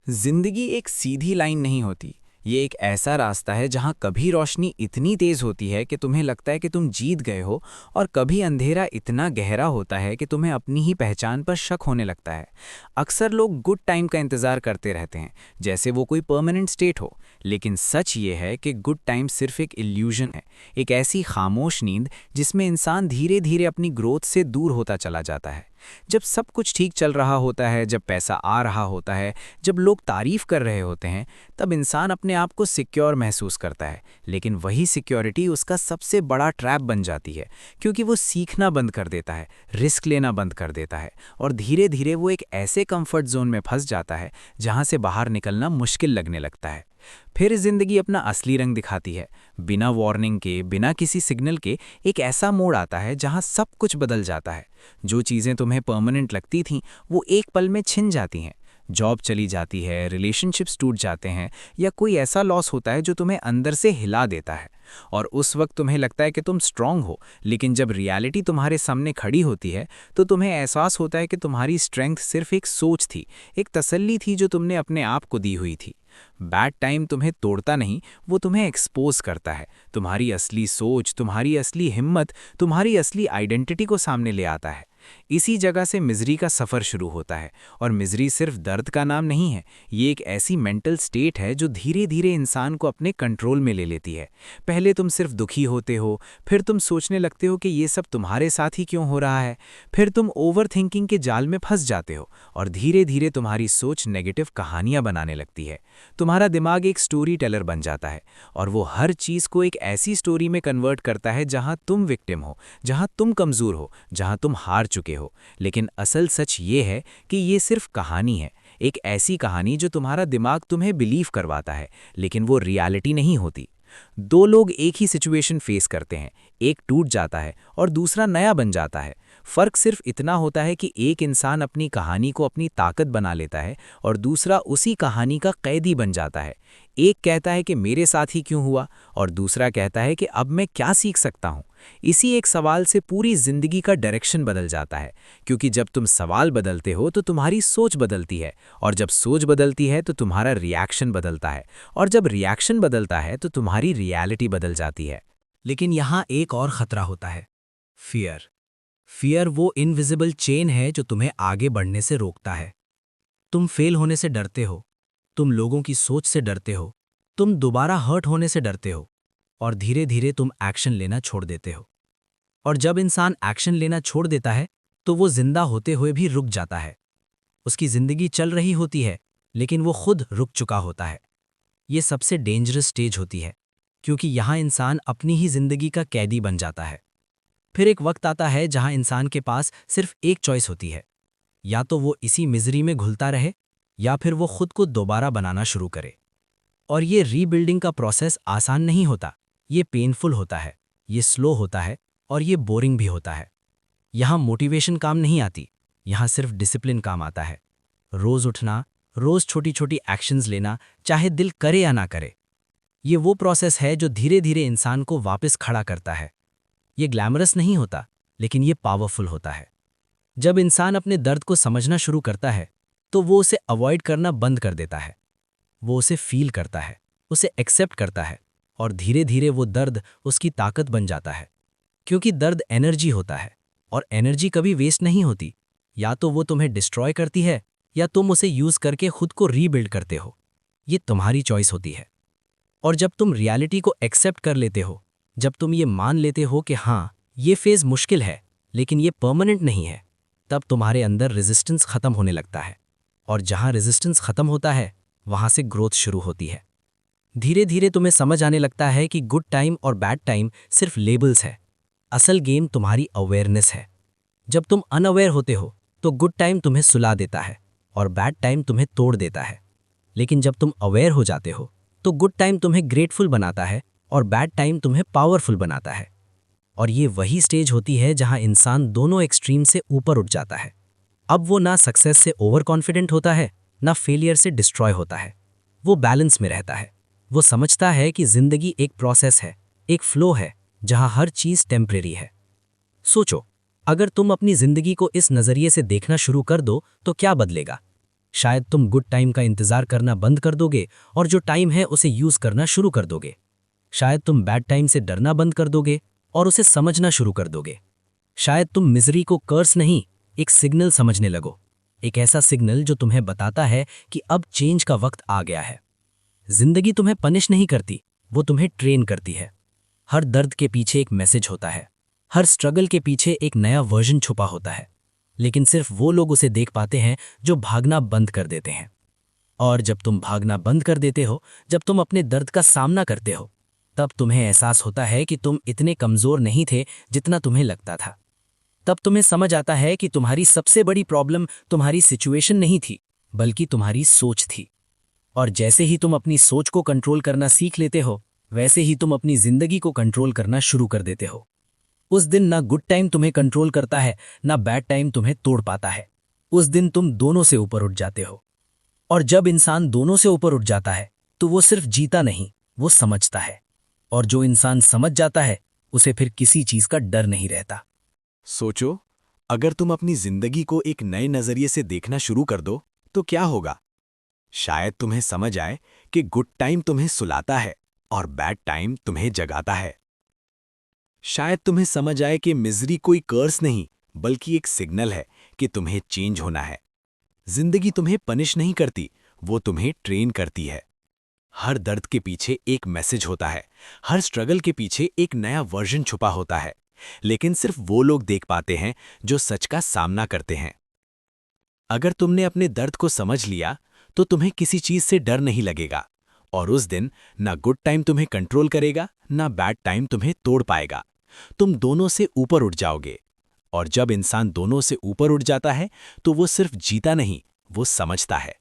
जिंदगी एक सीधी लाइन नहीं होती। ये एक ऐसा रास्ता है जहाँ कभी रोशनी इतनी तेज होती है कि तुम्हें लगता है कि तुम जीत गए हो, और कभी अंधेरा इतना गहरा होता है कि तुम्हें अपनी ही पहचान पर शक होने लगता है। अक्सर लोग गुड टाइम का इंतज़ार करते रहते हैं, जैसे वो कोई परमानेंट स्टेट हो। लेकिन सच ये है कि गुड टाइम सिर्फ एक इल्यूजन है, एक ऐसी खामोश नींद जिसमें इंसान धीरे धीरे अपनी ग्रोथ से दूर होता चला जाता है। जब सब कुछ ठीक चल रहा होता है, जब पैसा आ रहा होता है, जब लोग तारीफ कर रहे होते हैं, तब इंसान अपने आप को सिक्योर महसूस करता है। लेकिन वही सिक्योरिटी उसका सबसे बड़ा ट्रैप बन जाती है, क्योंकि वो सीखना बंद कर देता है, रिस्क लेना बंद कर देता है, और धीरे धीरे वो एक ऐसे कंफर्ट जोन में फंस जाता है जहां से बाहर निकलना मुश्किल लगने लगता है। फिर जिंदगी अपना असली रंग दिखाती है। बिना वार्निंग के, बिना किसी सिग्नल के एक ऐसा मोड़ आता है जहां सब कुछ बदल जाता है। जो चीज़ें तुम्हें परमानेंट लगती थीं, वो एक पल में छिन जाती हैं। जॉब चली जाती है, रिलेशनशिप्स टूट जाते हैं, या कोई ऐसा लॉस होता है जो तुम्हें अंदर से हिला देता है। और उस वक्त तुम्हें लगता है कि तुम स्ट्रांग हो, लेकिन जब रियलिटी तुम्हारे सामने खड़ी होती है तो तुम्हें एहसास होता है कि तुम्हारी स्ट्रेंथ सिर्फ एक सोच थी, एक तसल्ली थी जो तुमने अपने आप को दी हुई थी। बैड टाइम तुम्हें तोड़ता नहीं, वो तुम्हें एक्सपोज करता है। तुम्हारी असली सोच, तुम्हारी असली हिम्मत, तुम्हारी असली आइडेंटिटी को सामने ले आता है। इसी जगह से मिजरी का सफ़र शुरू होता है। और मिजरी सिर्फ दर्द का नाम नहीं है, ये एक ऐसी मेंटल स्टेट है जो धीरे धीरे इंसान को अपने कंट्रोल में ले लेती है। पहले तुम सिर्फ दुखी होते हो, फिर तुम सोचने लगते हो कि ये सब तुम्हारे साथ ही क्यों हो रहा है, फिर तुम ओवर थिंकिंग के जाल में फंस जाते हो, और धीरे धीरे तुम्हारी सोच नेगेटिव कहानियां बनाने लगती है। तुम्हारा दिमाग एक स्टोरी टेलर बन जाता है, और वो हर चीज़ को एक ऐसी स्टोरी में कन्वर्ट करता है जहां तुम विक्टिम हो, जहां तुम कमज़ोर हो, जहां तुम हार चुके हो। लेकिन असल सच ये है कि ये सिर्फ कहानी है, एक ऐसी कहानी जो तुम्हारा दिमाग तुम्हें बिलीव करवाता है, लेकिन वो रियलिटी नहीं होती। दो लोग एक ही सिचुएशन फेस करते हैं, एक टूट जाता है और दूसरा नया बन जाता है। फर्क सिर्फ इतना होता है कि एक इंसान अपनी कहानी को अपनी ताकत बना लेता है, और दूसरा उसी कहानी का कैदी बन जाता है। एक कहता है कि मेरे साथ ही क्यों हुआ, और दूसरा कहता है कि अब मैं क्या सीख सकता हूँ। इसी एक सवाल से पूरी जिंदगी का डायरेक्शन बदल जाता है, क्योंकि जब तुम सवाल बदलते हो तो तुम्हारी सोच बदलती है, और जब सोच बदलती है तो तुम्हारा रिएक्शन बदलता है, और जब रिएक्शन बदलता है तो तुम्हारी रियलिटी बदल जाती है। लेकिन यहाँ एक और खतरा होता है, फियर। फियर वो इनविजिबल चेन है जो तुम्हें आगे बढ़ने से रोकता है। तुम फेल होने से डरते हो, तुम लोगों की सोच से डरते हो, तुम दोबारा हर्ट होने से डरते हो, और धीरे धीरे तुम एक्शन लेना छोड़ देते हो। और जब इंसान एक्शन लेना छोड़ देता है तो वो जिंदा होते हुए भी रुक जाता है। उसकी जिंदगी चल रही होती है, लेकिन वो खुद रुक चुका होता है। ये सबसे डेंजरस स्टेज होती है, क्योंकि यहाँ इंसान अपनी ही जिंदगी का कैदी बन जाता है। फिर एक वक्त आता है जहाँ इंसान के पास सिर्फ एक चॉइस होती है, या तो वो इसी मिजरी में घुलता रहे, या फिर वो खुद को दोबारा बनाना शुरू करे। और ये रीबिल्डिंग का प्रोसेस आसान नहीं होता, ये पेनफुल होता है, ये स्लो होता है, और ये बोरिंग भी होता है। यहाँ मोटिवेशन काम नहीं आती, यहाँ सिर्फ डिसिप्लिन काम आता है। रोज उठना, रोज छोटी छोटी एक्शंस लेना, चाहे दिल करे या ना करे। ये वो प्रोसेस है जो धीरे धीरे इंसान को वापस खड़ा करता है। ये ग्लैमरस नहीं होता, लेकिन ये पावरफुल होता है। जब इंसान अपने दर्द को समझना शुरू करता है तो वो उसे अवॉइड करना बंद कर देता है। वो उसे फील करता है, उसे एक्सेप्ट करता है, और धीरे धीरे वो दर्द उसकी ताकत बन जाता है। क्योंकि दर्द एनर्जी होता है, और एनर्जी कभी वेस्ट नहीं होती। या तो वो तुम्हें डिस्ट्रॉय करती है, या तुम उसे यूज करके खुद को रीबिल्ड करते हो। ये तुम्हारी चॉइस होती है। और जब तुम रियलिटी को एक्सेप्ट कर लेते हो, जब तुम ये मान लेते हो कि हाँ, ये फेज मुश्किल है, लेकिन ये परमानेंट नहीं है, तब तुम्हारे अंदर रेजिस्टेंस खत्म होने लगता है। और जहाँ रेजिस्टेंस खत्म होता है, वहाँ से ग्रोथ शुरू होती है। धीरे धीरे तुम्हें समझ आने लगता है कि गुड टाइम और बैड टाइम सिर्फ लेबल्स है। असल गेम तुम्हारी अवेयरनेस है। जब तुम अनअवेयर होते हो तो गुड टाइम तुम्हें सुला देता है, और बैड टाइम तुम्हें तोड़ देता है। लेकिन जब तुम अवेयर हो जाते हो तो गुड टाइम तुम्हें ग्रेटफुल बनाता है, और बैड टाइम तुम्हें पावरफुल बनाता है। और ये वही स्टेज होती है जहां इंसान दोनों एक्सट्रीम से ऊपर उठ जाता है। अब वो ना सक्सेस से ओवर कॉन्फिडेंट होता है, ना फेलियर से डिस्ट्रॉय होता है। वो बैलेंस में रहता है। वो समझता है कि जिंदगी एक प्रोसेस है, एक फ्लो है, जहां हर चीज टेम्परेरी है। सोचो, अगर तुम अपनी जिंदगी को इस नजरिए से देखना शुरू कर दो तो क्या बदलेगा? शायद तुम गुड टाइम का इंतजार करना बंद कर दोगे और जो टाइम है उसे यूज करना शुरू कर दोगे। शायद तुम बैड टाइम से डरना बंद कर दोगे और उसे समझना शुरू कर दोगे। शायद तुम मिजरी को कर्स नहीं, एक सिग्नल समझने लगो, एक ऐसा सिग्नल जो तुम्हें बताता है कि अब चेंज का वक्त आ गया है। जिंदगी तुम्हें पनिश नहीं करती, वो तुम्हें ट्रेन करती है। हर दर्द के पीछे एक मैसेज होता है, हर स्ट्रगल के पीछे एक नया वर्जन छुपा होता है, लेकिन सिर्फ वो लोग उसे देख पाते हैं जो भागना बंद कर देते हैं। और जब तुम भागना बंद कर देते हो, जब तुम अपने दर्द का सामना करते हो, तब तुम्हें एहसास होता है कि तुम इतने कमजोर नहीं थे जितना तुम्हें लगता था। तब तुम्हें समझ आता है कि तुम्हारी सबसे बड़ी प्रॉब्लम तुम्हारी सिचुएशन नहीं थी, बल्कि तुम्हारी सोच थी। और जैसे ही तुम अपनी सोच को कंट्रोल करना सीख लेते हो, वैसे ही तुम अपनी जिंदगी को कंट्रोल करना शुरू कर देते हो। उस दिन ना गुड टाइम तुम्हें कंट्रोल करता है, ना बैड टाइम तुम्हें तोड़ पाता है। उस दिन तुम दोनों से ऊपर उठ जाते हो। और जब इंसान दोनों से ऊपर उठ जाता है, तो वो सिर्फ जीता नहीं, वो समझता है। और जो इंसान समझ जाता है, उसे फिर किसी चीज का डर नहीं रहता। सोचो, अगर तुम अपनी जिंदगी को एक नए नजरिए से देखना शुरू कर दो, तो क्या होगा? शायद तुम्हें समझ आए कि गुड टाइम तुम्हें सुलाता है और बैड टाइम तुम्हें जगाता है। शायद तुम्हें समझ आए कि मिजरी कोई कर्स नहीं, बल्कि एक सिग्नल है कि तुम्हें चेंज होना है। जिंदगी तुम्हें पनिश नहीं करती, वो तुम्हें ट्रेन करती है। हर दर्द के पीछे एक मैसेज होता है, हर स्ट्रगल के पीछे एक नया वर्जन छुपा होता है, लेकिन सिर्फ वो लोग देख पाते हैं जो सच का सामना करते हैं। अगर तुमने अपने दर्द को समझ लिया, तो तुम्हें किसी चीज से डर नहीं लगेगा, और उस दिन ना गुड टाइम तुम्हें कंट्रोल करेगा, ना बैड टाइम तुम्हें तोड़ पाएगा। तुम दोनों से ऊपर उठ जाओगे। और जब इंसान दोनों से ऊपर उठ जाता है, तो वो सिर्फ जीता नहीं, वो समझता है।